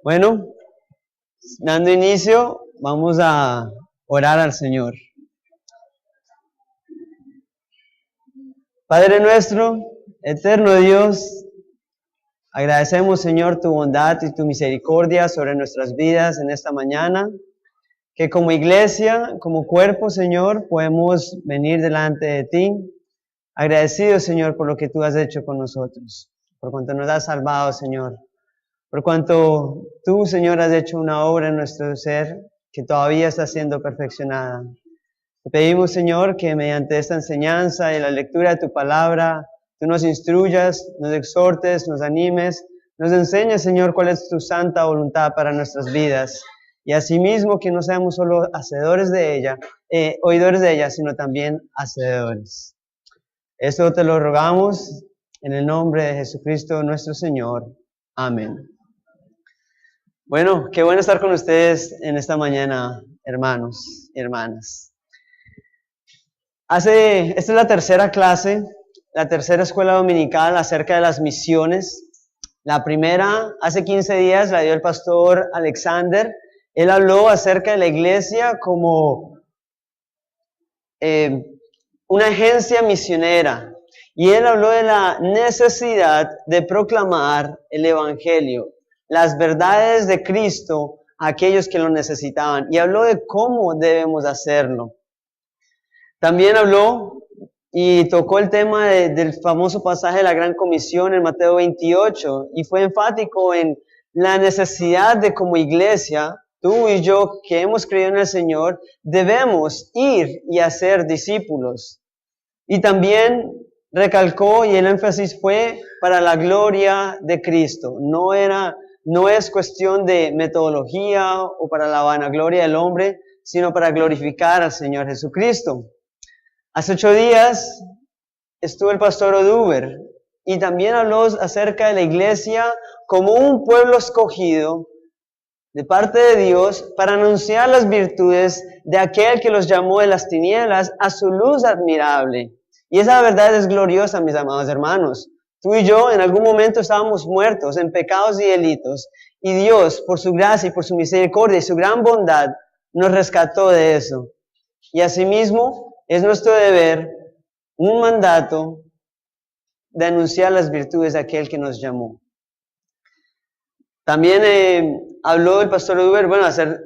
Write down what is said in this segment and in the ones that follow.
Bueno, dando inicio, vamos a orar al Señor. Padre nuestro, eterno Dios, agradecemos, Señor, tu bondad y tu misericordia sobre nuestras vidas en esta mañana, que como iglesia, como cuerpo, Señor, podemos venir delante de ti, agradecidos, Señor, por lo que tú has hecho con nosotros, por cuanto nos has salvado, Señor. Por cuanto tú, Señor, has hecho una obra en nuestro ser que todavía está siendo perfeccionada. Te pedimos, Señor, que mediante esta enseñanza y la lectura de tu palabra, tú nos instruyas, nos exhortes, nos animes, nos enseñes, Señor, cuál es tu santa voluntad para nuestras vidas. Y asimismo que no seamos solo hacedores de ella, oidores de ella, sino también hacedores. Esto te lo rogamos en el nombre de Jesucristo nuestro Señor. Amén. Bueno, qué bueno estar con ustedes en esta mañana, hermanos y hermanas. Esta es la tercera clase, la tercera escuela dominical acerca de las misiones. La primera, hace 15 días, la dio el pastor Alexander. Él habló acerca de la iglesia como una agencia misionera. Y él habló de la necesidad de proclamar el evangelio, las verdades de Cristo a aquellos que lo necesitaban. Y habló de cómo debemos hacerlo. También habló y tocó el tema del famoso pasaje de la Gran Comisión en Mateo 28. Y fue enfático en la necesidad de como iglesia, tú y yo que hemos creído en el Señor, debemos ir y hacer discípulos. Y también recalcó, y el énfasis fue para la gloria de Cristo. No es cuestión de metodología o para la vanagloria del hombre, sino para glorificar al Señor Jesucristo. Hace 8 días estuvo el pastor Oduber y también habló acerca de la iglesia como un pueblo escogido de parte de Dios para anunciar las virtudes de aquel que los llamó de las tinieblas a su luz admirable. Y esa verdad es gloriosa, mis amados hermanos. Tú y yo en algún momento estábamos muertos en pecados y delitos, y Dios, por su gracia y por su misericordia y su gran bondad, nos rescató de eso. Y asimismo, es nuestro deber, un mandato de anunciar las virtudes de aquel que nos llamó. También habló el pastor Uber, hacer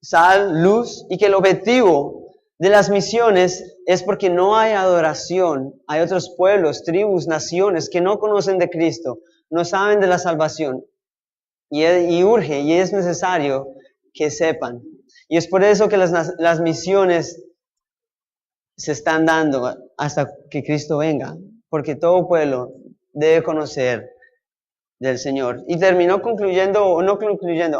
sal, luz, y que el objetivo de las misiones es porque no hay adoración. Hay otros pueblos, tribus, naciones que no conocen de Cristo, no saben de la salvación. Y urge, y es necesario que sepan. Y es por eso que las misiones se están dando hasta que Cristo venga. Porque todo pueblo debe conocer del Señor. Y terminó concluyendo,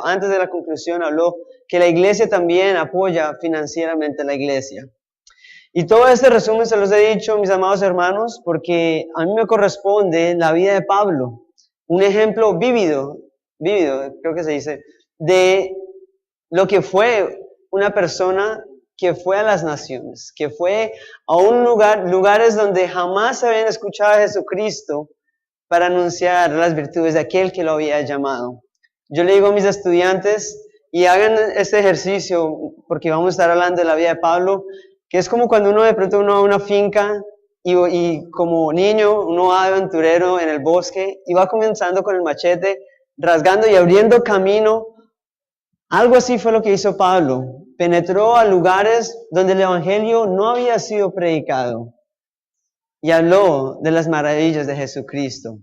antes de la conclusión habló que la iglesia también apoya financieramente a la iglesia. Y todo este resumen se los he dicho, mis amados hermanos, porque a mí me corresponde la vida de Pablo, un ejemplo vívido, creo que se dice, de lo que fue una persona que fue a las naciones, que fue a lugares donde jamás se habían escuchado a Jesucristo para anunciar las virtudes de aquel que lo había llamado. Yo le digo a mis estudiantes, y hagan este ejercicio, porque vamos a estar hablando de la vida de Pablo, que es como cuando uno va a una finca y como niño, uno va aventurero en el bosque y va comenzando con el machete, rasgando y abriendo camino. Algo así fue lo que hizo Pablo. Penetró a lugares donde el evangelio no había sido predicado y habló de las maravillas de Jesucristo.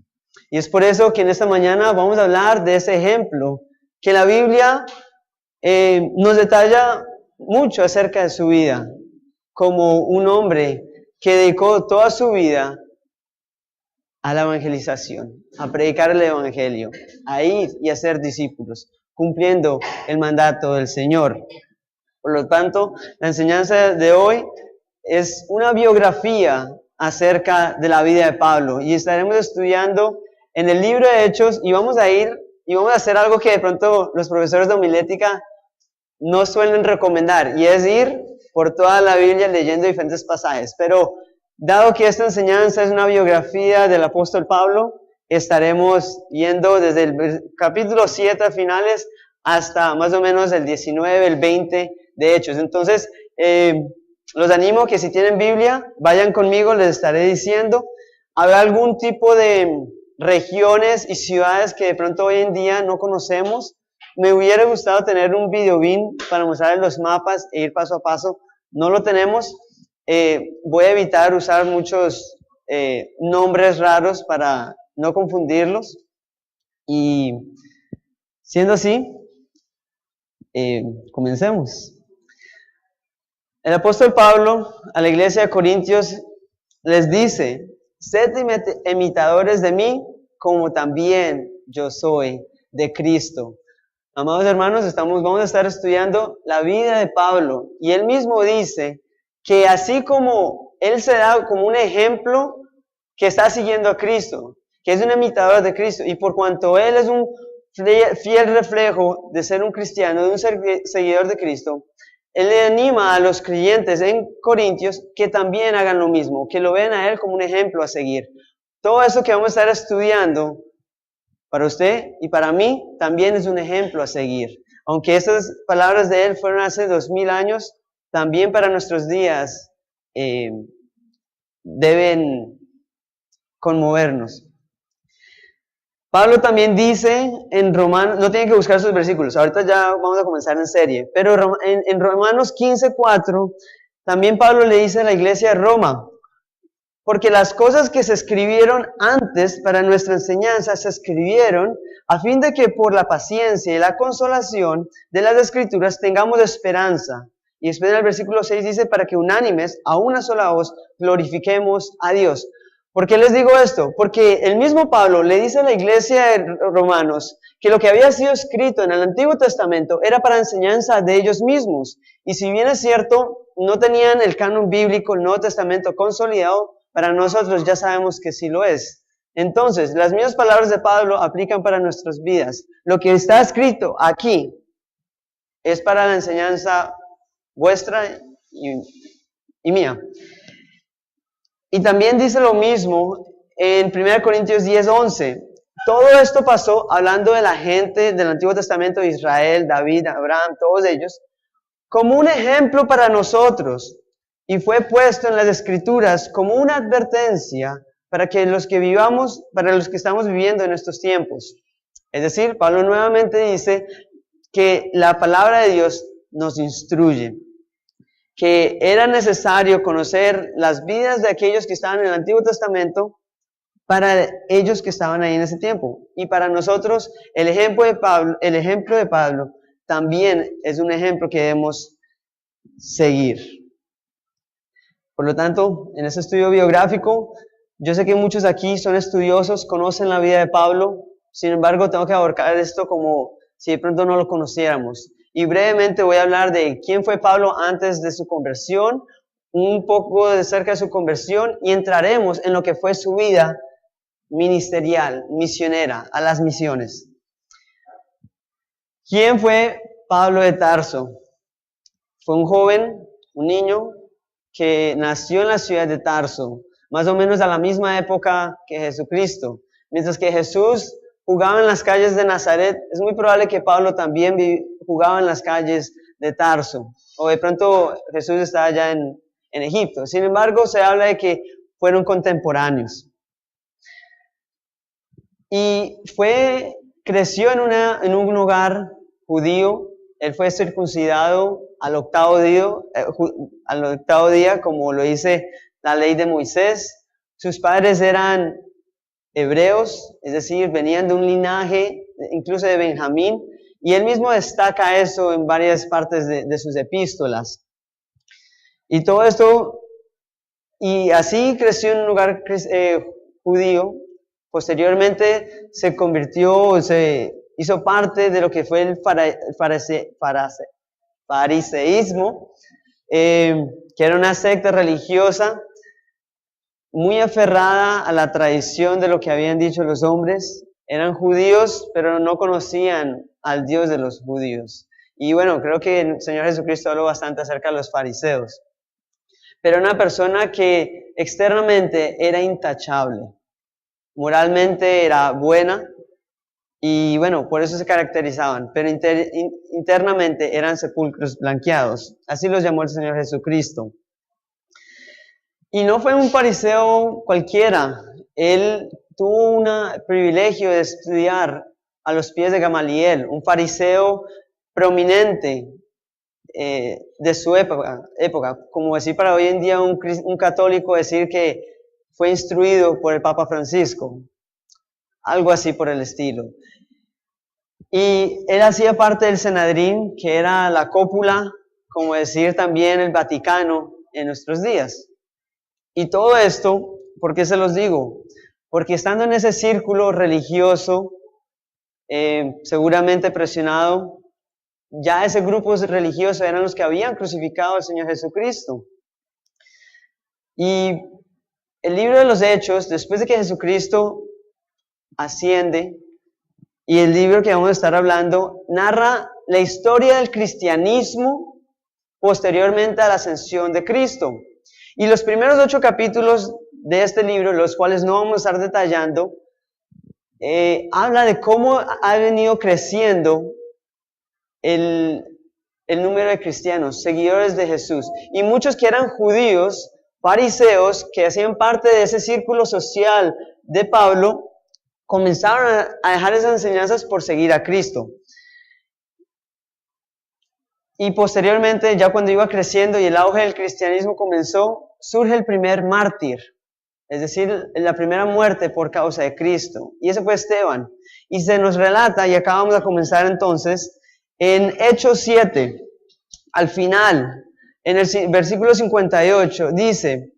Y es por eso que en esta mañana vamos a hablar de ese ejemplo que la Biblia nos detalla mucho acerca de su vida, como un hombre que dedicó toda su vida a la evangelización, a predicar el evangelio, a ir y a ser discípulos, cumpliendo el mandato del Señor. Por lo tanto, la enseñanza de hoy es una biografía acerca de la vida de Pablo y estaremos estudiando en el libro de Hechos y vamos a hacer algo que de pronto los profesores de homilética no suelen recomendar, y es ir por toda la Biblia leyendo diferentes pasajes. Pero dado que esta enseñanza es una biografía del apóstol Pablo, estaremos yendo desde el capítulo 7 finales hasta más o menos el 19, el 20 de Hechos. Entonces, los animo que si tienen Biblia, vayan conmigo, les estaré diciendo. ¿Habrá algún tipo de regiones y ciudades que de pronto hoy en día no conocemos? Me hubiera gustado tener un videobeam para mostrarles los mapas e ir paso a paso. No lo tenemos. Voy a evitar usar muchos nombres raros para no confundirlos. Y siendo así, comencemos. El apóstol Pablo a la iglesia de Corintios les dice: sed imitadores de mí, como también yo soy de Cristo. Amados hermanos, vamos a estar estudiando la vida de Pablo, y él mismo dice que así como él se da como un ejemplo que está siguiendo a Cristo, que es un imitador de Cristo, y por cuanto él es un fiel reflejo de ser un cristiano, de un seguidor de Cristo, él le anima a los creyentes en Corintios que también hagan lo mismo, que lo vean a él como un ejemplo a seguir. Todo eso que vamos a estar estudiando para usted y para mí también es un ejemplo a seguir. Aunque esas palabras de él fueron hace 2000 años, también para nuestros días deben conmovernos. Pablo también dice en Romanos, no tienen que buscar sus versículos, ahorita ya vamos a comenzar en serie, pero en Romanos 15:4, también Pablo le dice a la iglesia de Roma: porque las cosas que se escribieron antes para nuestra enseñanza se escribieron a fin de que por la paciencia y la consolación de las Escrituras tengamos esperanza. Y después en el versículo 6 dice: para que unánimes, a una sola voz, glorifiquemos a Dios. ¿Por qué les digo esto? Porque el mismo Pablo le dice a la iglesia de Romanos que lo que había sido escrito en el Antiguo Testamento era para enseñanza de ellos mismos. Y si bien es cierto, no tenían el canon bíblico, el Nuevo Testamento consolidado, para nosotros ya sabemos que sí lo es. Entonces, las mismas palabras de Pablo aplican para nuestras vidas. Lo que está escrito aquí es para la enseñanza vuestra y mía. Y también dice lo mismo en 1 Corintios 10:11. Todo esto pasó hablando de la gente del Antiguo Testamento, de Israel, David, Abraham, todos ellos, como un ejemplo para nosotros. Y fue puesto en las Escrituras como una advertencia para los que estamos viviendo en estos tiempos. Es decir, Pablo nuevamente dice que la palabra de Dios nos instruye, que era necesario conocer las vidas de aquellos que estaban en el Antiguo Testamento para ellos que estaban ahí en ese tiempo. Y para nosotros, el ejemplo de Pablo también es un ejemplo que debemos seguir. Por lo tanto, en ese estudio biográfico, yo sé que muchos aquí son estudiosos, conocen la vida de Pablo. Sin embargo, tengo que abarcar esto como si de pronto no lo conociéramos. Y brevemente voy a hablar de quién fue Pablo antes de su conversión, un poco de cerca de su conversión, y entraremos en lo que fue su vida ministerial, misionera, a las misiones. ¿Quién fue Pablo de Tarso? Fue un joven, un niño, que nació en la ciudad de Tarso, más o menos a la misma época que Jesucristo. Mientras que Jesús jugaba en las calles de Nazaret, es muy probable que Pablo también jugaba en las calles de Tarso. O de pronto Jesús estaba allá en Egipto. Sin embargo, se habla de que fueron contemporáneos. Y creció en un hogar judío. Él fue circuncidado al octavo día, como lo dice la ley de Moisés. Sus padres eran hebreos, es decir, venían de un linaje, incluso de Benjamín, y él mismo destaca eso en varias partes de sus epístolas. Y todo esto, y así creció en un lugar judío. Posteriormente se hizo parte de lo que fue el fariseísmo, que era una secta religiosa muy aferrada a la tradición de lo que habían dicho los hombres. Eran judíos, pero no conocían al Dios de los judíos. Y bueno, creo que el Señor Jesucristo habló bastante acerca de los fariseos. Pero una persona que externamente era intachable, moralmente era buena, Y bueno, por eso se caracterizaban, pero internamente eran sepulcros blanqueados. Así los llamó el Señor Jesucristo. Y no fue un fariseo cualquiera. Él tuvo un privilegio de estudiar a los pies de Gamaliel, un fariseo prominente de su época. Como decir para hoy en día un católico decir que fue instruido por el Papa Francisco. Algo así por el estilo. Y él hacía parte del Sanedrín, que era la cúpula, como decir también el Vaticano en nuestros días. Y todo esto, ¿por qué se los digo? Porque estando en ese círculo religioso, seguramente presionado, ya ese grupo religioso eran los que habían crucificado al Señor Jesucristo. Y el libro de los Hechos, después de que Jesucristo asciende, y el libro que vamos a estar hablando, narra la historia del cristianismo posteriormente a la ascensión de Cristo. Y los primeros 8 capítulos de este libro, los cuales no vamos a estar detallando, habla de cómo ha venido creciendo el número de cristianos, seguidores de Jesús. Y muchos que eran judíos, fariseos, que hacían parte de ese círculo social de Pablo, comenzaron a dejar esas enseñanzas por seguir a Cristo. Y posteriormente, ya cuando iba creciendo y el auge del cristianismo comenzó, surge el primer mártir, es decir, la primera muerte por causa de Cristo. Y ese fue Esteban. Y se nos relata, y acá vamos a comenzar entonces, en Hechos 7, al final, en el versículo 58, dice,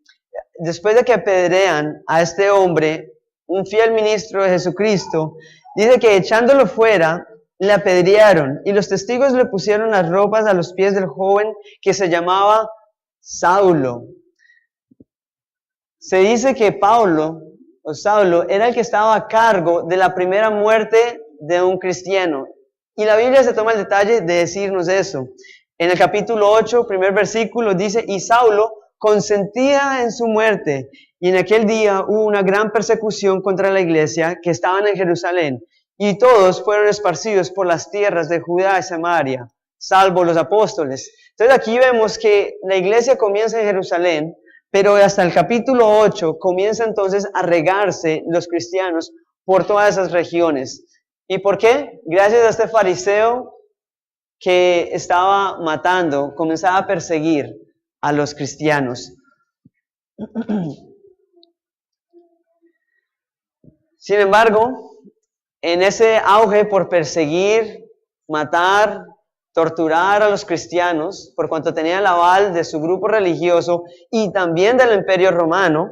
después de que apedrean a este hombre, un fiel ministro de Jesucristo, dice que echándolo fuera, le apedrearon y los testigos le pusieron las ropas a los pies del joven que se llamaba Saulo. Se dice que Saulo era el que estaba a cargo de la primera muerte de un cristiano. Y la Biblia se toma el detalle de decirnos eso. En el capítulo 8, primer versículo, dice, y Saulo consentía en su muerte. Y en aquel día hubo una gran persecución contra la iglesia que estaban en Jerusalén. Y todos fueron esparcidos por las tierras de Judá y Samaria, salvo los apóstoles. Entonces aquí vemos que la iglesia comienza en Jerusalén, pero hasta el capítulo 8 comienza entonces a regarse los cristianos por todas esas regiones. ¿Y por qué? Gracias a este fariseo que estaba matando, comenzaba a perseguir a los cristianos. Sin embargo, en ese auge por perseguir, matar, torturar a los cristianos, por cuanto tenía el aval de su grupo religioso y también del Imperio Romano,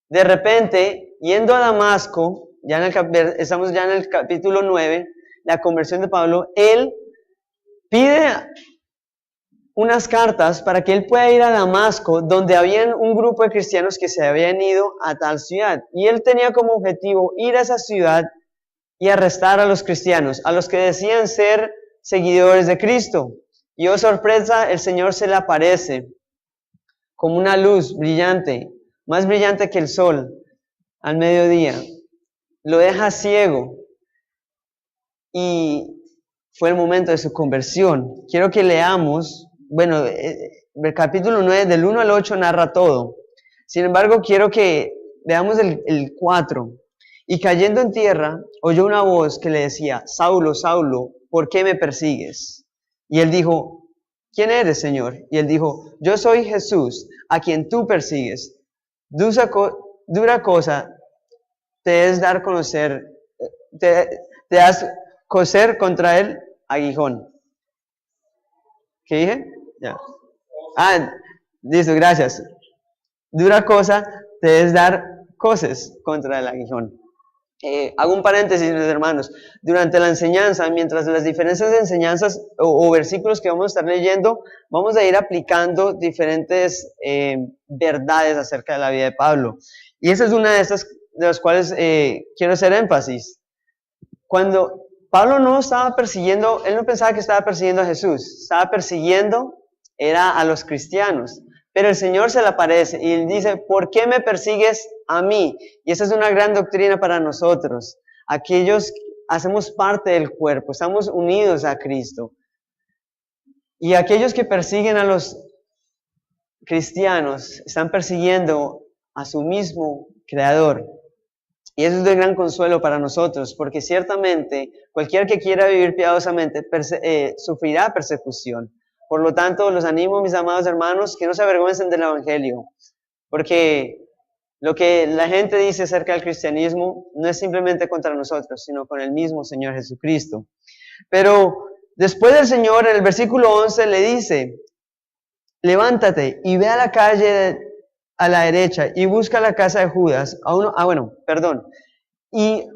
de repente, yendo a Damasco, estamos ya en el capítulo 9, la conversión de Pablo, él pide unas cartas para que él pueda ir a Damasco, donde había un grupo de cristianos que se habían ido a tal ciudad. Y él tenía como objetivo ir a esa ciudad y arrestar a los cristianos, a los que decían ser seguidores de Cristo. Y oh sorpresa, el Señor se le aparece como una luz brillante, más brillante que el sol, al mediodía. Lo deja ciego y fue el momento de su conversión. Quiero que leamos, el capítulo 9, del 1 al 8 narra todo. Sin embargo, quiero que veamos el 4. Y cayendo en tierra, oyó una voz que le decía, Saulo, Saulo, ¿por qué me persigues? Y él dijo, ¿quién eres, Señor? Y él dijo, yo soy Jesús, a quien tú persigues. Dura cosa te es dar conocer, te has coser contra el aguijón. ¿Qué dije? Ya. Listo, gracias. Dura cosa te es dar coces contra el aguijón. Hago un paréntesis, mis hermanos. Durante la enseñanza, mientras las diferentes enseñanzas o versículos que vamos a estar leyendo, vamos a ir aplicando diferentes verdades acerca de la vida de Pablo. Y esa es una de estas de las cuales quiero hacer énfasis. Cuando Pablo no estaba persiguiendo, él no pensaba que estaba persiguiendo a Jesús, estaba persiguiendo era a los cristianos. Pero el Señor se le aparece y él dice, ¿por qué me persigues a mí? Y esa es una gran doctrina para nosotros. Aquellos hacemos parte del cuerpo, estamos unidos a Cristo. Y aquellos que persiguen a los cristianos están persiguiendo a su mismo Creador. Y eso es de gran consuelo para nosotros, porque ciertamente cualquiera que quiera vivir piadosamente sufrirá persecución. Por lo tanto, los animo, mis amados hermanos, que no se avergüencen del Evangelio, porque lo que la gente dice acerca del cristianismo no es simplemente contra nosotros, sino con el mismo Señor Jesucristo. Pero después del Señor, en el versículo 11, le dice, levántate y ve a la calle a la derecha y busca la casa de Judas. Y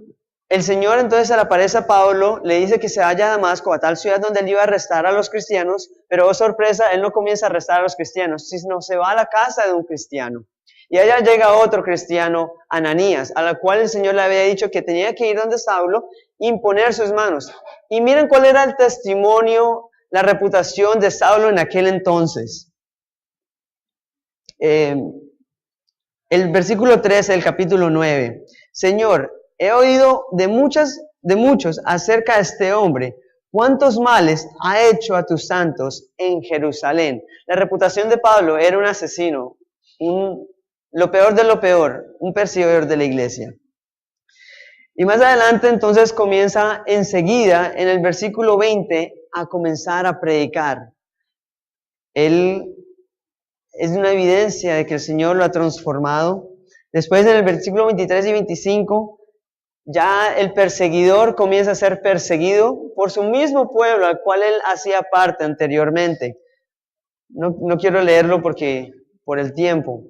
el Señor entonces se le aparece a Pablo, le dice que se vaya a Damasco, a tal ciudad donde él iba a arrestar a los cristianos, pero oh sorpresa, él no comienza a arrestar a los cristianos, sino se va a la casa de un cristiano. Y allá llega otro cristiano, Ananías, a la cual el Señor le había dicho que tenía que ir donde Saulo e imponer sus manos. Y miren cuál era el testimonio, la reputación de Saulo en aquel entonces. El versículo 13 del capítulo 9. Señor, he oído de muchos acerca de este hombre. ¿Cuántos males ha hecho a tus santos en Jerusalén? La reputación de Pablo era un asesino, lo peor de lo peor, un perseguidor de la iglesia. Y más adelante entonces comienza enseguida en el versículo 20 a comenzar a predicar. Él es una evidencia de que el Señor lo ha transformado. Después en el versículo 23 y 25, ya el perseguidor comienza a ser perseguido por su mismo pueblo al cual él hacía parte anteriormente. No quiero leerlo por el tiempo.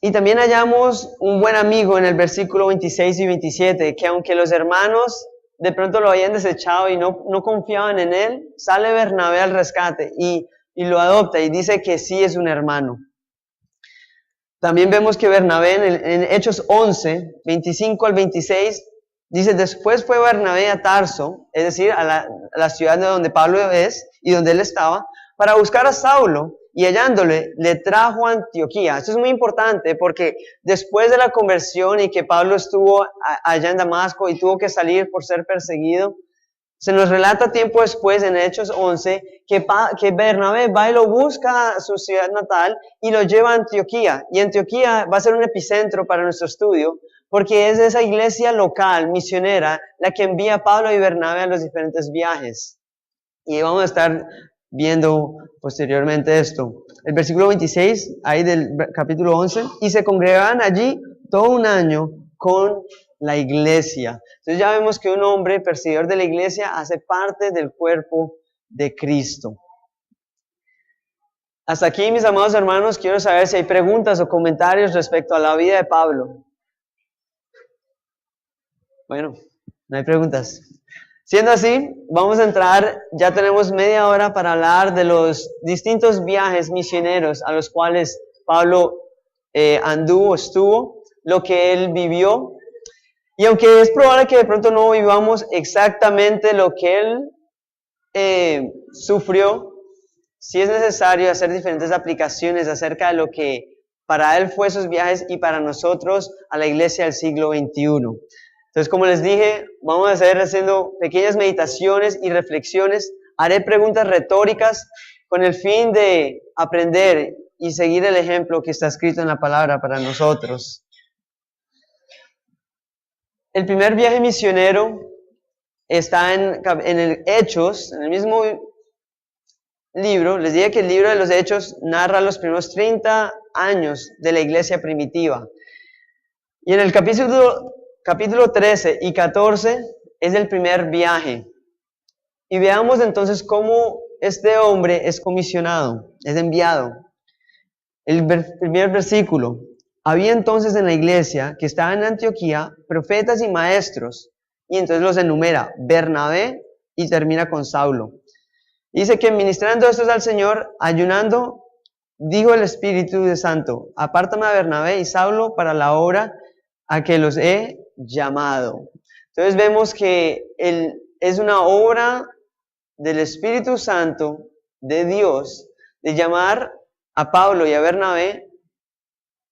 Y también hallamos un buen amigo en el versículo 26 y 27, que aunque los hermanos de pronto lo habían desechado y no confiaban en él, sale Bernabé al rescate y lo adopta y dice que sí es un hermano. También vemos que Bernabé en Hechos 11, 25 al 26, dice, después fue Bernabé a Tarso, es decir, a la ciudad de donde Pablo es y donde él estaba, para buscar a Saulo, y hallándole, le trajo a Antioquía. Esto es muy importante porque después de la conversión y que Pablo estuvo allá en Damasco y tuvo que salir por ser perseguido, se nos relata tiempo después en Hechos 11 que Bernabé va y lo busca a su ciudad natal y lo lleva a Antioquía. Y Antioquía va a ser un epicentro para nuestro estudio porque es esa iglesia local, misionera, la que envía a Pablo y Bernabé a los diferentes viajes. Y vamos a estar viendo posteriormente esto. El versículo 26, ahí del capítulo 11, y se congregaban allí todo un año con la iglesia. Entonces ya vemos que un hombre perseguidor de la iglesia hace parte del cuerpo de Cristo. Hasta aquí, mis amados hermanos, quiero saber si hay preguntas o comentarios respecto a la vida de Pablo. Bueno, no hay preguntas. Siendo así, vamos a entrar, ya tenemos media hora para hablar de los distintos viajes misioneros a los cuales Pablo estuvo, lo que él vivió. Y aunque es probable que de pronto no vivamos exactamente lo que él sufrió, sí es necesario hacer diferentes aplicaciones acerca de lo que para él fue esos viajes y para nosotros a la iglesia del siglo XXI. Entonces, como les dije, vamos a estar haciendo pequeñas meditaciones y reflexiones. Haré preguntas retóricas con el fin de aprender y seguir el ejemplo que está escrito en la palabra para nosotros. El primer viaje misionero está en el Hechos, en el mismo libro. Les dije que el libro de los Hechos narra los primeros 30 años de la iglesia primitiva. Y en el capítulo 13 y 14 es el primer viaje. Y veamos entonces cómo este hombre es comisionado, es enviado. El primer versículo. Había entonces en la iglesia que estaba en Antioquía profetas y maestros. Y entonces los enumera Bernabé y termina con Saulo. Dice que ministrando estos al Señor, ayunando, dijo el Espíritu Santo, apártame a Bernabé y Saulo para la obra a que los he llamado. Entonces vemos que es una obra del Espíritu Santo, de Dios, de llamar a Pablo y a Bernabé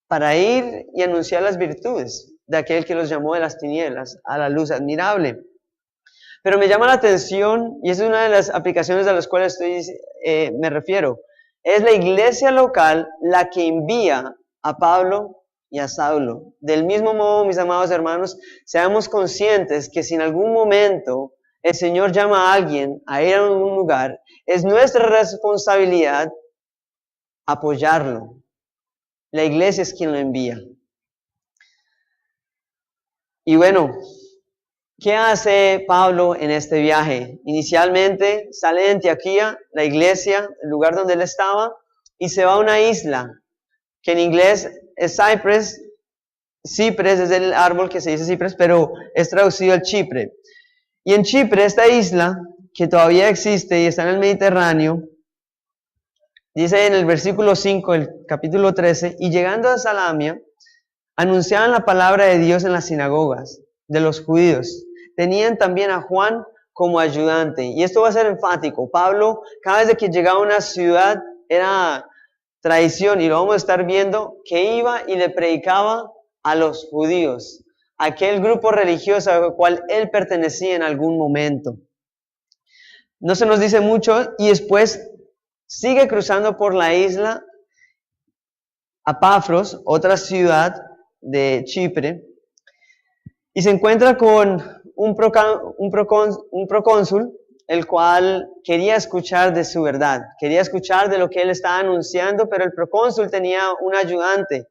para ir y anunciar las virtudes. de aquel que los llamó de las tinieblas a la luz admirable. Pero me llama la atención, y esa es una de las aplicaciones a las cuales me refiero, es la iglesia local la que envía a Pablo y a Saulo. Del mismo modo, mis amados hermanos, seamos conscientes que si en algún momento el Señor llama a alguien a ir a un lugar, es nuestra responsabilidad apoyarlo. La iglesia es quien lo envía. Y bueno, ¿qué hace Pablo en este viaje? Inicialmente sale de Antioquía, la iglesia, el lugar donde él estaba, y se va a una isla, que en inglés es Cyprus. Cipres es el árbol que se dice Cipres, pero es traducido al Chipre. Y en Chipre, esta isla, que todavía existe y está en el Mediterráneo, dice en el versículo 5 del capítulo 13, y llegando a Salamia, anunciaban la palabra de Dios en las sinagogas de los judíos. Tenían también a Juan como ayudante. Y esto va a ser enfático. Pablo, cada vez que llegaba a una ciudad, era tradición, y lo vamos a estar viendo, que iba y le predicaba a los judíos, aquel grupo religioso al cual él pertenecía en algún momento. No se nos dice mucho, y después sigue cruzando por la isla a Pafros, otra ciudad de Chipre, y se encuentra con un procónsul, el cual quería escuchar de su verdad, quería escuchar de lo que él estaba anunciando, pero el procónsul tenía un ayudante,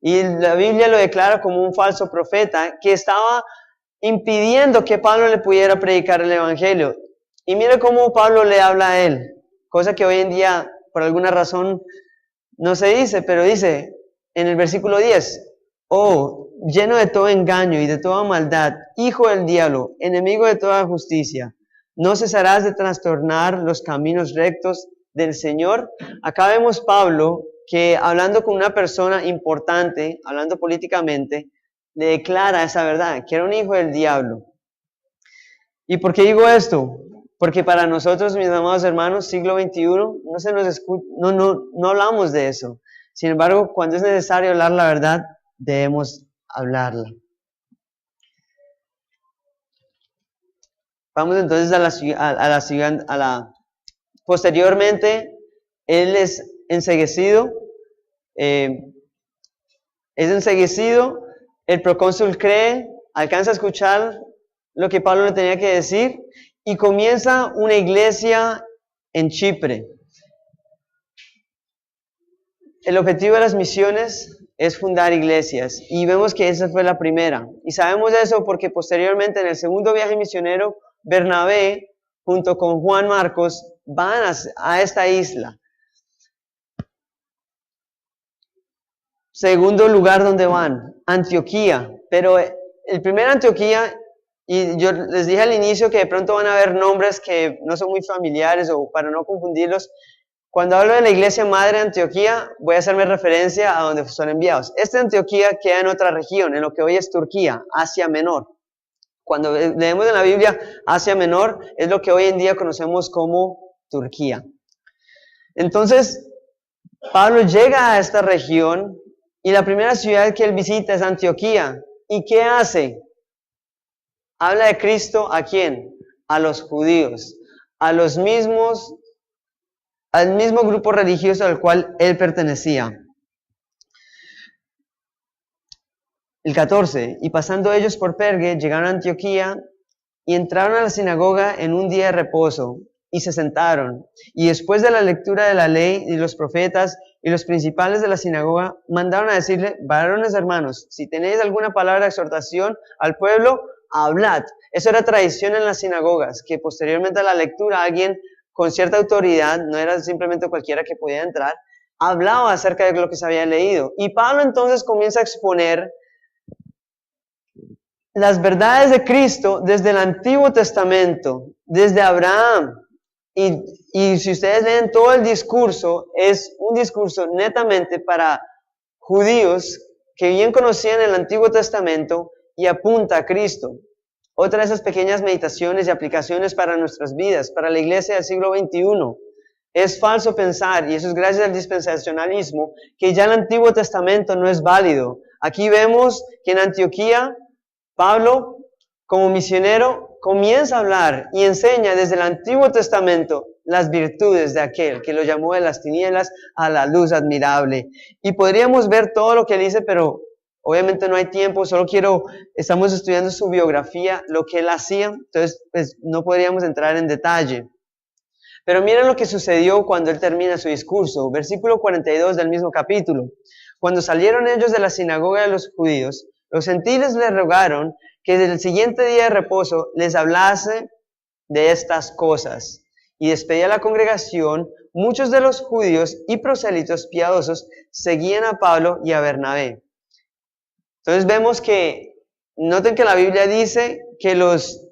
y la Biblia lo declara como un falso profeta que estaba impidiendo que Pablo le pudiera predicar el evangelio. Y mire cómo Pablo le habla a él, cosa que hoy en día por alguna razón no se dice, pero dice en el versículo 10, oh, lleno de todo engaño y de toda maldad, hijo del diablo, enemigo de toda justicia, ¿no cesarás de trastornar los caminos rectos del Señor? Acá vemos Pablo que hablando con una persona importante, hablando políticamente, le declara esa verdad, que era un hijo del diablo. ¿Y por qué digo esto? Porque para nosotros, mis amados hermanos, siglo XXI, no hablamos de eso. Sin embargo, cuando es necesario hablar la verdad, debemos hablarla. Vamos entonces posteriormente, él es enceguecido, el procónsul cree, alcanza a escuchar lo que Pablo le tenía que decir y comienza una iglesia en Chipre. El objetivo de las misiones es fundar iglesias y vemos que esa fue la primera. Y sabemos eso porque posteriormente en el segundo viaje misionero, Bernabé junto con Juan Marcos van a esta isla. Segundo lugar donde van, Antioquía. Pero el primer Antioquía, y yo les dije al inicio que de pronto van a haber nombres que no son muy familiares o para no confundirlos. Cuando hablo de la iglesia madre de Antioquía, voy a hacerme referencia a donde son enviados. Esta Antioquía queda en otra región, en lo que hoy es Turquía, Asia Menor. Cuando leemos en la Biblia Asia Menor, es lo que hoy en día conocemos como Turquía. Entonces, Pablo llega a esta región y la primera ciudad que él visita es Antioquía. ¿Y qué hace? Habla de Cristo ¿a quién? A los judíos, al mismo grupo religioso al cual él pertenecía. El 14, y pasando ellos por Pergue, llegaron a Antioquía y entraron a la sinagoga en un día de reposo y se sentaron. Y después de la lectura de la ley y los profetas y los principales de la sinagoga, mandaron a decirle, varones hermanos, si tenéis alguna palabra de exhortación al pueblo, hablad. Eso era tradición en las sinagogas, que posteriormente a la lectura alguien con cierta autoridad, no era simplemente cualquiera que podía entrar, hablaba acerca de lo que se había leído. Y Pablo entonces comienza a exponer las verdades de Cristo desde el Antiguo Testamento, desde Abraham. Y si ustedes leen todo el discurso, es un discurso netamente para judíos que bien conocían el Antiguo Testamento y apunta a Cristo. Otra de esas pequeñas meditaciones y aplicaciones para nuestras vidas, para la iglesia del siglo XXI. Es falso pensar, y eso es gracias al dispensacionalismo, que ya el Antiguo Testamento no es válido. Aquí vemos que en Antioquía, Pablo, como misionero, comienza a hablar y enseña desde el Antiguo Testamento las virtudes de aquel que lo llamó de las tinieblas a la luz admirable. Y podríamos ver todo lo que él dice, pero obviamente no hay tiempo, estamos estudiando su biografía, lo que él hacía, entonces pues, no podríamos entrar en detalle. Pero miren lo que sucedió cuando él termina su discurso, versículo 42 del mismo capítulo. Cuando salieron ellos de la sinagoga de los judíos, los gentiles le rogaron que desde el siguiente día de reposo les hablase de estas cosas. Y despedida la congregación, muchos de los judíos y prosélitos piadosos seguían a Pablo y a Bernabé. Entonces vemos que, noten que la Biblia dice que los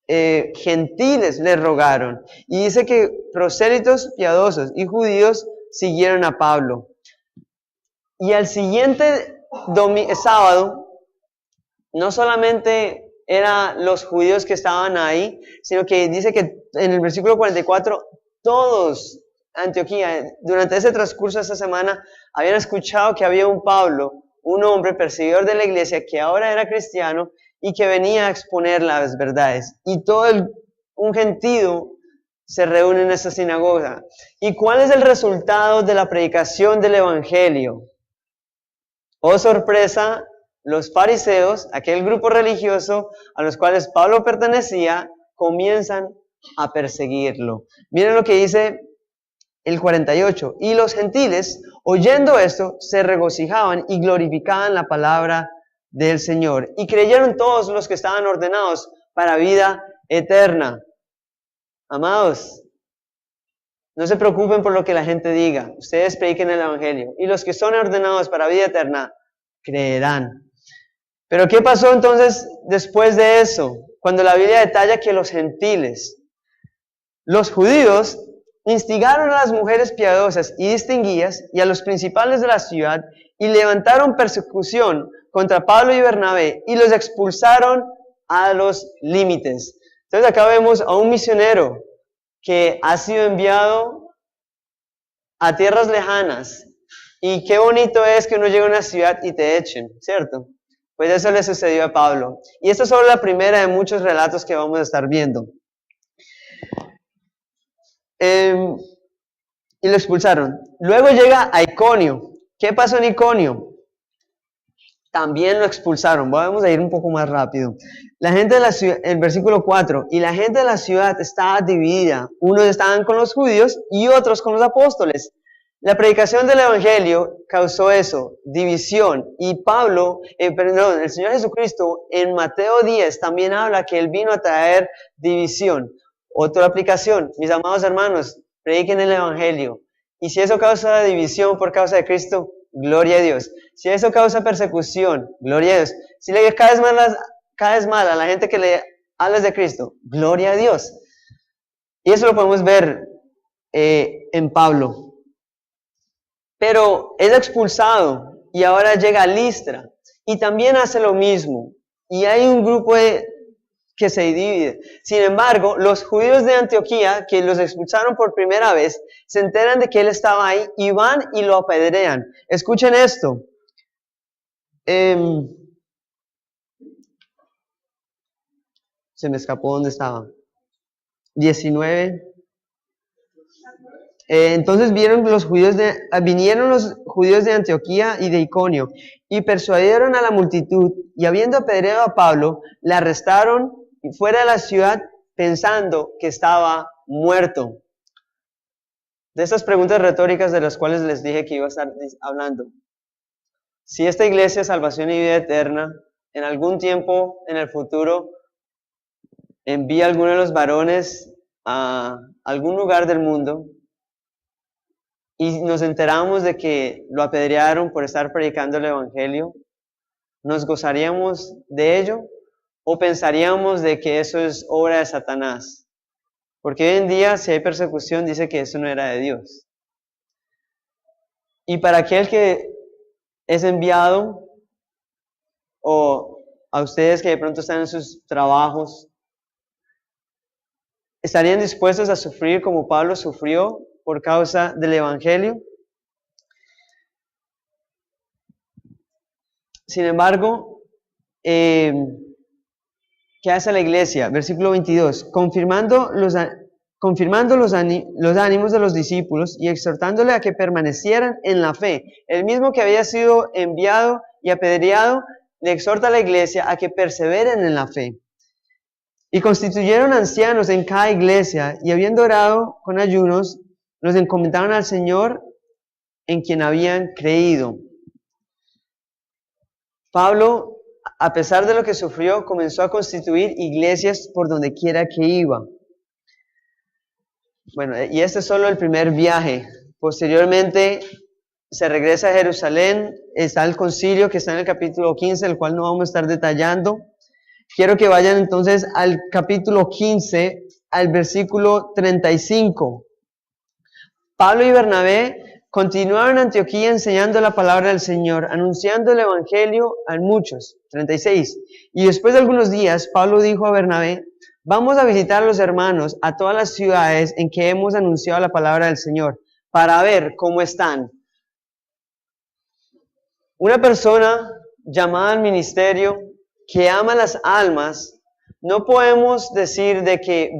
gentiles le rogaron. Y dice que prosélitos piadosos y judíos siguieron a Pablo. Y al siguiente sábado, no solamente eran los judíos que estaban ahí, sino que dice que en el versículo 44, todos Antioquía, durante ese transcurso de esa semana, habían escuchado que había un Pablo, un hombre perseguidor de la iglesia, que ahora era cristiano y que venía a exponer las verdades. Y un gentío se reúne en esa sinagoga. ¿Y cuál es el resultado de la predicación del evangelio? Oh sorpresa, los fariseos, aquel grupo religioso a los cuales Pablo pertenecía, comienzan a perseguirlo. Miren lo que dice el 48. Y los gentiles, oyendo esto, se regocijaban y glorificaban la palabra del Señor. Y creyeron todos los que estaban ordenados para vida eterna. Amados, no se preocupen por lo que la gente diga. Ustedes prediquen el evangelio. Y los que son ordenados para vida eterna, creerán. Pero ¿qué pasó entonces después de eso? Cuando la Biblia detalla que los gentiles, los judíos, instigaron a las mujeres piadosas y distinguidas y a los principales de la ciudad y levantaron persecución contra Pablo y Bernabé y los expulsaron a los límites. Entonces acá vemos a un misionero que ha sido enviado a tierras lejanas. Y qué bonito es que uno llegue a una ciudad y te echen, ¿cierto? Pues eso le sucedió a Pablo. Y esta es solo la primera de muchos relatos que vamos a estar viendo. Y lo expulsaron. Luego llega a Iconio. ¿Qué pasó en Iconio? También lo expulsaron. Vamos a ir un poco más rápido. La gente de la ciudad, el versículo 4, y la gente de la ciudad estaba dividida. Unos estaban con los judíos y otros con los apóstoles. La predicación del evangelio causó eso, división. Y el Señor Jesucristo en Mateo 10 también habla que Él vino a traer división. Otra aplicación, mis amados hermanos, prediquen el evangelio. Y si eso causa división por causa de Cristo, gloria a Dios. Si eso causa persecución, gloria a Dios. Si le caes mal a la gente que le hablas de Cristo, gloria a Dios. Y eso lo podemos ver en Pablo. Pero es expulsado y ahora llega a Listra y también hace lo mismo. Y hay un grupo que se divide. Sin embargo, los judíos de Antioquía, que los expulsaron por primera vez, se enteran de que él estaba ahí y van y lo apedrean. Escuchen esto. Se me escapó dónde estaba. 19. Entonces vinieron los judíos de Antioquía y de Iconio y persuadieron a la multitud y habiendo apedreado a Pablo, le arrestaron fuera de la ciudad pensando que estaba muerto. De estas preguntas retóricas de las cuales les dije que iba a estar hablando. Si esta iglesia, Salvación y Vida Eterna, en algún tiempo en el futuro envía a alguno de los varones a algún lugar del mundo, y nos enteramos de que lo apedrearon por estar predicando el evangelio, ¿nos gozaríamos de ello? ¿O pensaríamos de que eso es obra de Satanás? Porque hoy en día, si hay persecución, dice que eso no era de Dios. Y para aquel que es enviado, o a ustedes que de pronto están en sus trabajos, ¿estarían dispuestos a sufrir como Pablo sufrió por causa del evangelio? Sin embargo, ¿qué hace la iglesia? Versículo 22, confirmando los ánimos de los discípulos y exhortándole a que permanecieran en la fe. El mismo que había sido enviado y apedreado, le exhorta a la iglesia a que perseveren en la fe. Y constituyeron ancianos en cada iglesia, y habiendo orado con ayunos, los encomendaron al Señor en quien habían creído. Pablo, a pesar de lo que sufrió, comenzó a constituir iglesias por donde quiera que iba. Bueno, y este es solo el primer viaje. Posteriormente se regresa a Jerusalén, está el concilio que está en el capítulo 15, el cual no vamos a estar detallando. Quiero que vayan entonces al capítulo 15, al versículo 35. Pablo y Bernabé continuaron en Antioquía enseñando la palabra del Señor, anunciando el evangelio a muchos. 36. Y después de algunos días, Pablo dijo a Bernabé: vamos a visitar a los hermanos a todas las ciudades en que hemos anunciado la palabra del Señor, para ver cómo están. Una persona llamada al ministerio que ama las almas, no podemos decir de que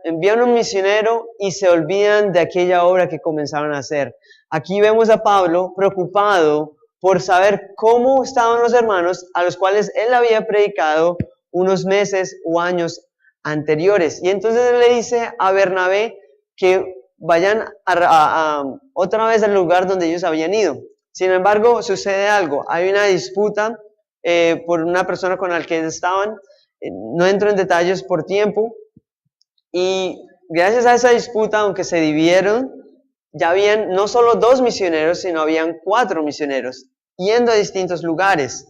envían un misionero y se olvidan de aquella obra que comenzaron a hacer. Aquí vemos a Pablo preocupado por saber cómo estaban los hermanos a los cuales él había predicado unos meses o años anteriores. Y entonces él le dice a Bernabé que vayan otra vez al lugar donde ellos habían ido. Sin embargo, sucede algo. Hay una disputa por una persona con la que estaban. No entro en detalles por tiempo. Y gracias a esa disputa, aunque se dividieron, ya habían no solo 2 misioneros, sino habían 4 misioneros, yendo a distintos lugares.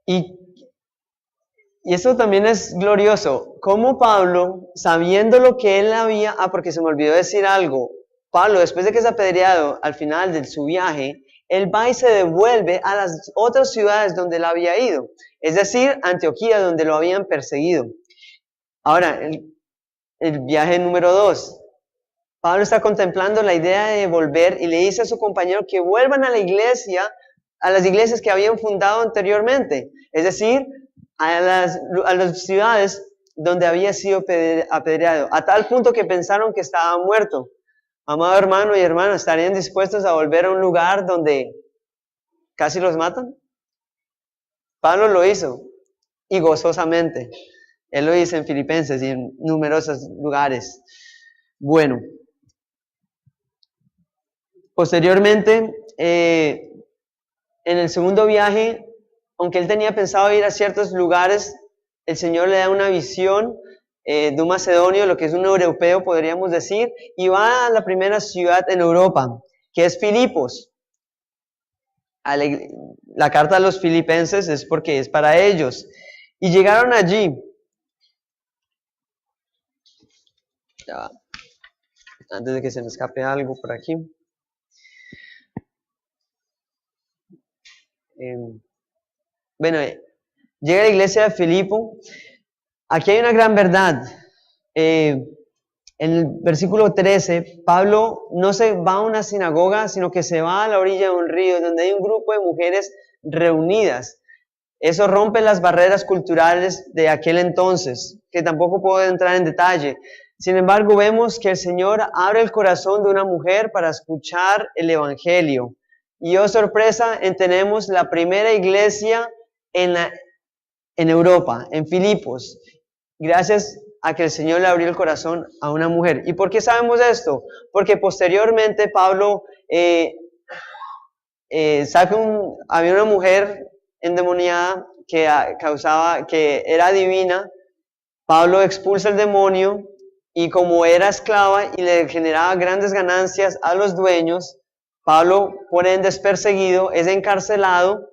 Y eso también es glorioso. Como Pablo, sabiendo lo que él había... porque se me olvidó decir algo. Pablo, después de que es apedreado al final de su viaje, él va y se devuelve a las otras ciudades donde él había ido. Es decir, Antioquía, donde lo habían perseguido. Ahora, el viaje número 2. Pablo está contemplando la idea de volver y le dice a su compañero que vuelvan a la iglesia, a las iglesias que habían fundado anteriormente. Es decir, a las ciudades donde había sido apedreado. A tal punto que pensaron que estaba muerto. Amado hermano y hermana, ¿estarían dispuestos a volver a un lugar donde casi los matan? Pablo lo hizo, y gozosamente. Él lo dice en Filipenses y en numerosos lugares. Bueno, posteriormente, en el segundo viaje, aunque él tenía pensado ir a ciertos lugares, el Señor le da una visión de un macedonio, lo que es un europeo, podríamos decir, y va a la primera ciudad en Europa, que es Filipos. La carta a los filipenses es porque es para ellos. Y llegaron allí. Ya, antes de que se me escape algo por aquí. Bueno, llega a la iglesia de Filipo. Aquí hay una gran verdad. En el versículo 13, Pablo no se va a una sinagoga, sino que se va a la orilla de un río, donde hay un grupo de mujeres reunidas. Eso rompe las barreras culturales de aquel entonces, que tampoco puedo entrar en detalle. Sin embargo, vemos que el Señor abre el corazón de una mujer para escuchar el evangelio. Y oh sorpresa, tenemos la primera iglesia en Europa, en Filipos, gracias a que el Señor le abrió el corazón a una mujer. ¿Y por qué sabemos esto? Porque posteriormente Pablo había una mujer endemoniada que era divina. Pablo expulsa el demonio y como era esclava y le generaba grandes ganancias a los dueños, Pablo, por ende, es perseguido, es encarcelado.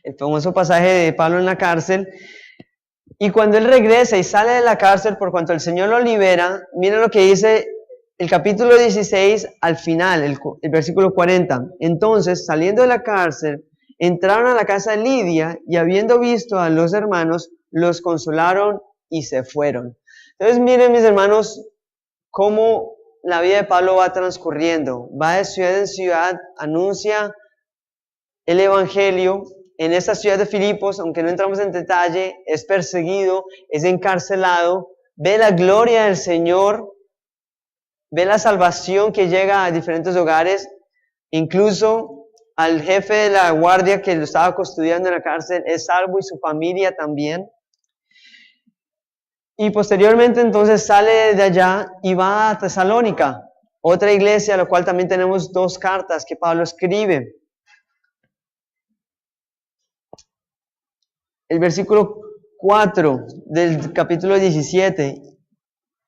El famoso pasaje de Pablo en la cárcel. Y cuando él regresa y sale de la cárcel, por cuanto el Señor lo libera, miren lo que dice el capítulo 16 al final, el versículo 40. Entonces, saliendo de la cárcel, entraron a la casa de Lidia y habiendo visto a los hermanos, los consolaron y se fueron. Entonces, miren mis hermanos, cómo la vida de Pablo va transcurriendo. Va de ciudad en ciudad, anuncia el Evangelio en esta ciudad de Filipos, aunque no entramos en detalle, es perseguido, es encarcelado, ve la gloria del Señor, ve la salvación que llega a diferentes hogares, incluso al jefe de la guardia que lo estaba custodiando en la cárcel es salvo y su familia también. Y posteriormente entonces sale de allá y va a Tesalónica, otra iglesia a la cual también tenemos 2 cartas que Pablo escribe. El versículo 4 del capítulo 17.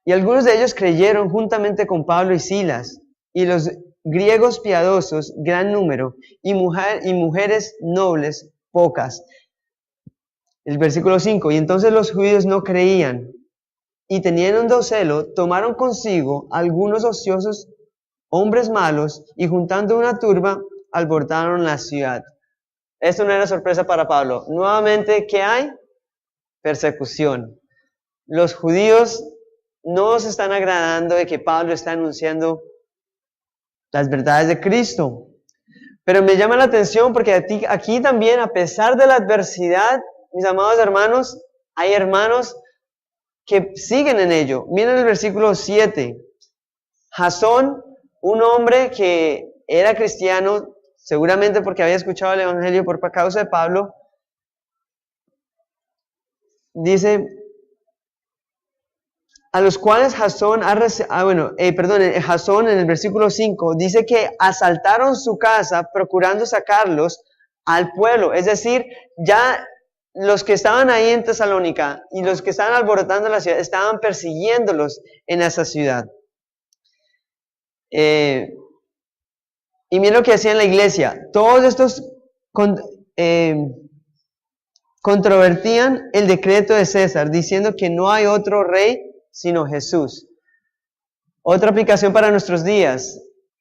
Y algunos de ellos creyeron juntamente con Pablo y Silas, y los griegos piadosos, gran número, y mujeres nobles, pocas. El versículo 5. Y entonces los judíos no creían, y teniendo celo, tomaron consigo algunos ociosos hombres malos, y juntando una turba, alborotaron la ciudad. Esto no era sorpresa para Pablo. Nuevamente, ¿qué hay? Persecución. Los judíos no se están agradando de que Pablo está anunciando las verdades de Cristo. Pero me llama la atención porque aquí también, a pesar de la adversidad, mis amados hermanos, hay hermanos que siguen en ello. Miren el versículo 7. Jasón, un hombre que era cristiano, seguramente porque había escuchado el Evangelio por causa de Pablo, dice, a los cuales Jasón Jasón en el versículo 5 dice que asaltaron su casa procurando sacarlos al pueblo. Es decir, ya los que estaban ahí en Tesalónica y los que estaban alborotando la ciudad estaban persiguiéndolos en esa ciudad. Y miren lo que hacía en la iglesia. Todos estos controvertían el decreto de César, diciendo que no hay otro rey sino Jesús. Otra aplicación para nuestros días.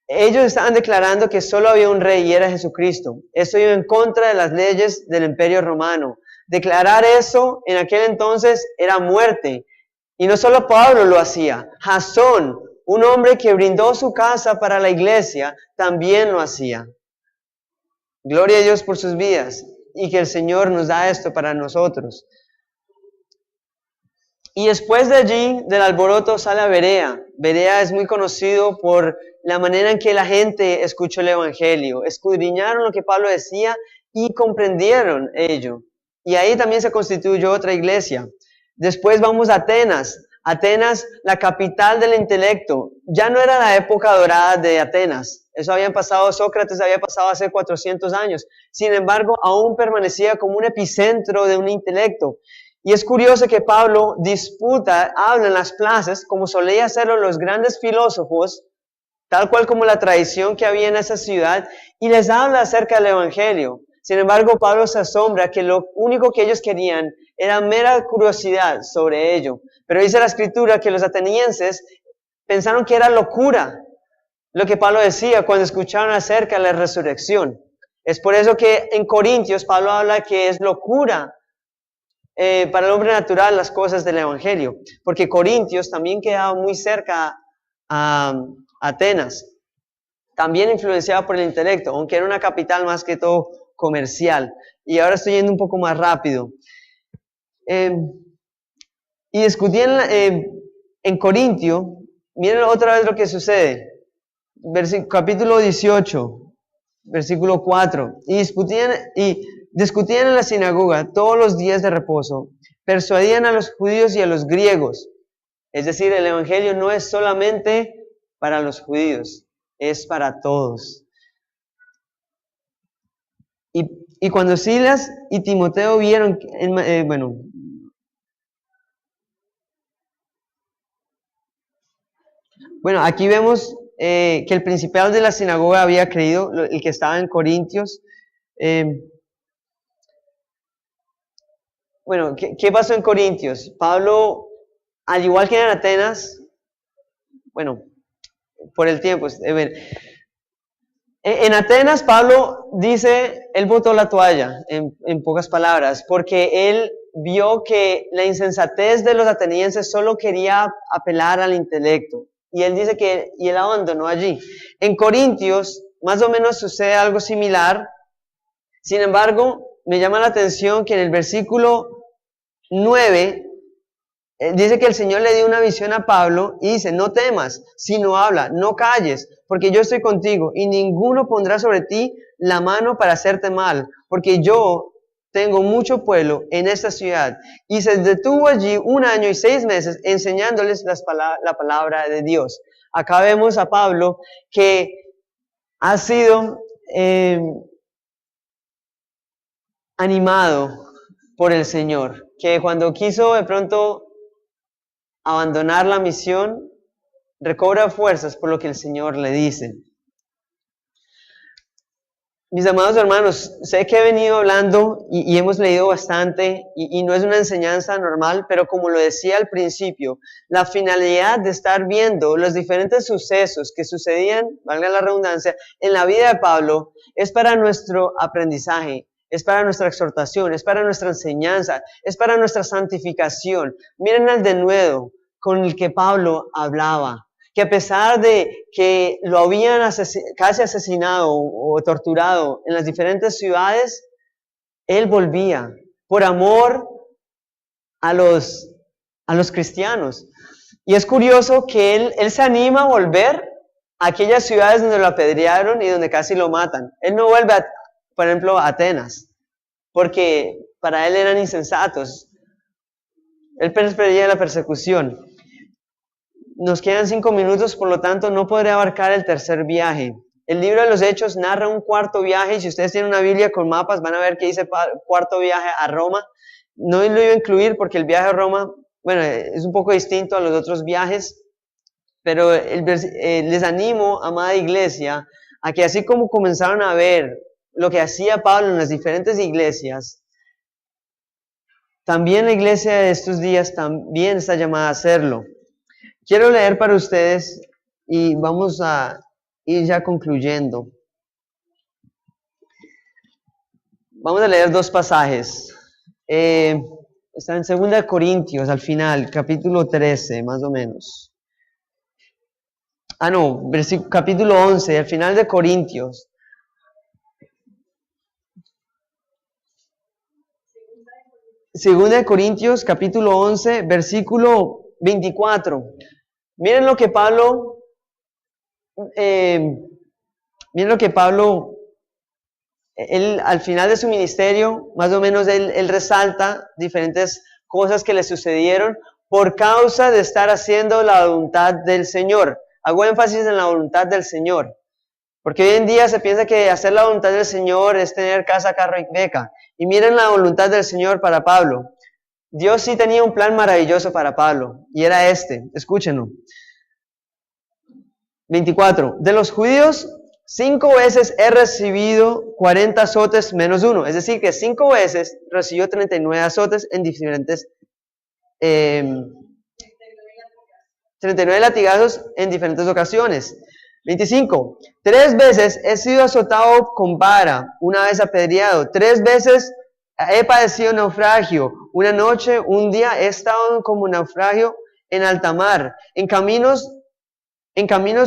Ellos estaban declarando que solo había un rey y era Jesucristo. Esto iba en contra de las leyes del Imperio Romano. Declarar eso en aquel entonces era muerte. Y no solo Pablo lo hacía. Jasón, un hombre que brindó su casa para la iglesia, también lo hacía. Gloria a Dios por sus vidas y que el Señor nos da esto para nosotros. Y después de allí, del alboroto, sale a Berea. Berea es muy conocido por la manera en que la gente escuchó el Evangelio. Escudriñaron lo que Pablo decía y comprendieron ello. Y ahí también se constituyó otra iglesia. Después vamos a Atenas. Atenas, la capital del intelecto. Ya no era la época dorada de Atenas. Eso había pasado, Sócrates había pasado hace 400 años. Sin embargo, aún permanecía como un epicentro de un intelecto. Y es curioso que Pablo habla en las plazas, como solía hacerlo los grandes filósofos, tal cual como la tradición que había en esa ciudad, y les habla acerca del Evangelio. Sin embargo, Pablo se asombra que lo único que ellos querían era mera curiosidad sobre ello. Pero dice la Escritura que los atenienses pensaron que era locura lo que Pablo decía cuando escucharon acerca de la resurrección. Es por eso que en Corintios Pablo habla que es locura para el hombre natural las cosas del Evangelio, porque Corintios también quedaba muy cerca a Atenas, también influenciada por el intelecto, aunque era una capital más que todo comercial. Y ahora estoy yendo un poco más rápido. Y discutían en Corintio, miren otra vez lo que sucede, capítulo 18, versículo 4, y discutían en la sinagoga todos los días de reposo, persuadían a los judíos y a los griegos. Es decir, el Evangelio no es solamente para los judíos, es para todos. Y cuando Silas y Timoteo vieron, aquí vemos que el principal de la sinagoga había creído, el que estaba en Corintios. ¿Qué pasó en Corintios? Pablo, al igual que en Atenas, por el tiempo, en Atenas Pablo dice, él botó la toalla, en pocas palabras, porque él vio que la insensatez de los atenienses solo quería apelar al intelecto. Y él dice y él abandonó allí. En Corintios, más o menos sucede algo similar. Sin embargo, me llama la atención que en el versículo 9 dice que el Señor le dio una visión a Pablo y dice, no temas, sino habla, no calles, porque yo estoy contigo y ninguno pondrá sobre ti la mano para hacerte mal, porque yo tengo mucho pueblo en esta ciudad. Y se detuvo allí 1 año y 6 meses enseñándoles la palabra de Dios. Acá vemos a Pablo que ha sido animado por el Señor, que cuando quiso de pronto abandonar la misión, recobra fuerzas por lo que el Señor le dice. Mis amados hermanos, sé que he venido hablando y hemos leído bastante y no es una enseñanza normal, pero como lo decía al principio, la finalidad de estar viendo los diferentes sucesos que sucedían, valga la redundancia, en la vida de Pablo, es para nuestro aprendizaje, es para nuestra exhortación, es para nuestra enseñanza, es para nuestra santificación. Miren el denuedo con el que Pablo hablaba, que a pesar de que lo habían casi asesinado o torturado en las diferentes ciudades, él volvía por amor a los cristianos. Y es curioso que él se anima a volver a aquellas ciudades donde lo apedrearon y donde casi lo matan. Él no vuelve, por ejemplo, a Atenas, porque para él eran insensatos. Él prefería la persecución. Nos quedan 5 minutos, por lo tanto no podré abarcar el tercer viaje. El libro de los Hechos narra un cuarto viaje, y si ustedes tienen una Biblia con mapas van a ver que dice cuarto viaje a Roma. No lo iba a incluir porque el viaje a Roma, bueno, es un poco distinto a los otros viajes, pero les animo, amada iglesia, a que así como comenzaron a ver lo que hacía Pablo en las diferentes iglesias, también la iglesia de estos días también está llamada a hacerlo. Quiero leer para ustedes y vamos a ir ya concluyendo. Vamos a leer 2 pasajes. Está en 2 Corintios, al final, capítulo 13, más o menos. Capítulo 11, al final de Corintios. Segunda de Corintios, capítulo 11, versículo 24. Miren lo que Pablo, él al final de su ministerio, más o menos él resalta diferentes cosas que le sucedieron por causa de estar haciendo la voluntad del Señor. Hago énfasis en la voluntad del Señor, porque hoy en día se piensa que hacer la voluntad del Señor es tener casa, carro y beca. Y miren la voluntad del Señor para Pablo. Dios sí tenía un plan maravilloso para Pablo, y era escúchenlo. 24. De los judíos, 5 veces he recibido 40 azotes menos 1. Es decir, que 5 veces recibió 39 azotes en diferentes... 39 latigazos en diferentes ocasiones. 25. 3 veces he sido azotado con vara, 1 vez apedreado. 3 veces he padecido naufragio. Una noche, un día he estado como naufragio en alta mar. En caminos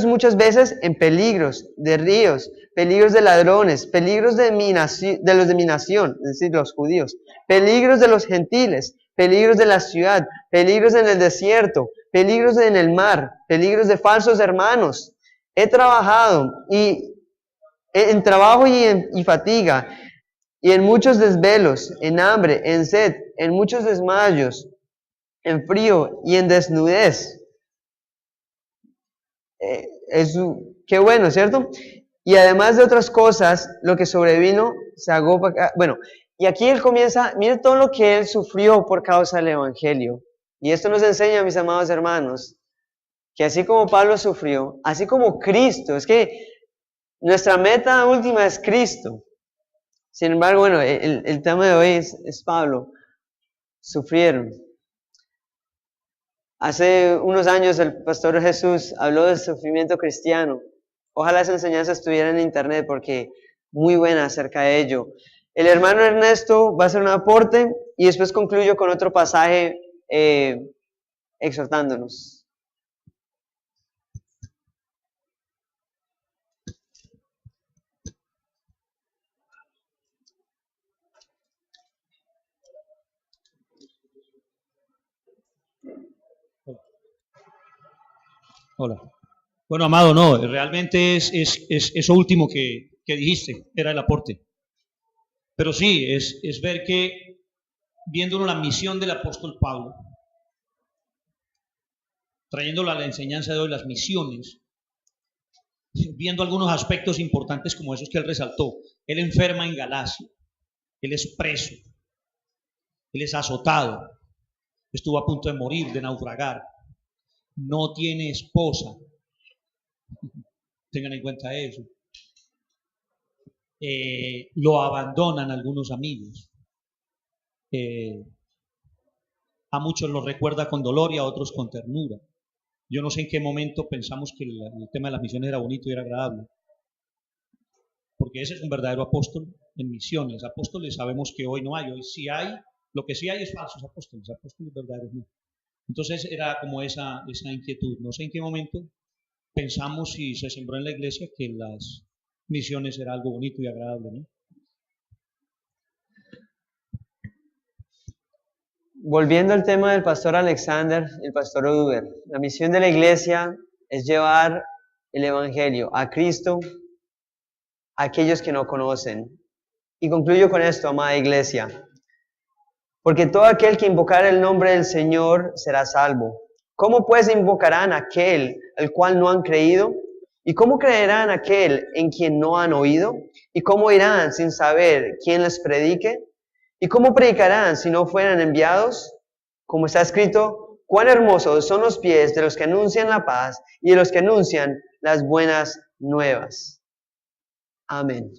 muchas veces en peligros de ríos, peligros de ladrones, peligros de los de mi nación, es decir, los judíos, peligros de los gentiles, peligros de la ciudad, peligros en el desierto, peligros en el mar, peligros de falsos hermanos. He trabajado en trabajo y fatiga, y en muchos desvelos, en hambre, en sed, en muchos desmayos, en frío y en desnudez. Qué bueno, ¿cierto? Y además de otras cosas, lo que sobrevino se agota. Bueno, y aquí él comienza, mire todo lo que él sufrió por causa del Evangelio. Y esto nos enseña, mis amados hermanos, que así como Pablo sufrió, así como Cristo, es que nuestra meta última es Cristo. Sin embargo, bueno, el tema de hoy es Pablo. Sufrieron. Hace unos años el pastor Jesús habló del sufrimiento cristiano. Ojalá esa enseñanza estuviera en internet porque muy buena acerca de ello. El hermano Ernesto va a hacer un aporte y después concluyo con otro pasaje exhortándonos. Hola. Bueno, amado, no, realmente es eso último que dijiste, era el aporte. Pero sí, es ver que, viéndolo la misión del apóstol Pablo, trayéndolo a la enseñanza de hoy, las misiones, viendo algunos aspectos importantes como esos que él resaltó. Él enferma en Galacia, él es preso, él es azotado, estuvo a punto de morir, de naufragar, no tiene esposa, tengan en cuenta eso. Lo abandonan algunos amigos. A muchos los recuerda con dolor y a otros con ternura. Yo no sé en qué momento pensamos que el tema de las misiones era bonito y era agradable, porque ese es un verdadero apóstol en misiones. Apóstoles sabemos que hoy no hay, hoy sí hay, lo que sí hay es falsos apóstoles verdaderos no. Entonces era como esa inquietud. No sé en qué momento pensamos y se sembró en la iglesia que las misiones era algo bonito y agradable, ¿no? Volviendo al tema del pastor Alexander y el pastor Uber, la misión de la iglesia es llevar el evangelio a Cristo a aquellos que no conocen. Y concluyo con esto, amada iglesia. Porque todo aquel que invocar el nombre del Señor será salvo. ¿Cómo pues invocarán a aquel al cual no han creído? ¿Y cómo creerán aquel en quien no han oído? ¿Y cómo irán sin saber quién les predique? ¿Y cómo predicarán si no fueran enviados? Como está escrito, cuán hermosos son los pies de los que anuncian la paz y de los que anuncian las buenas nuevas. Amén.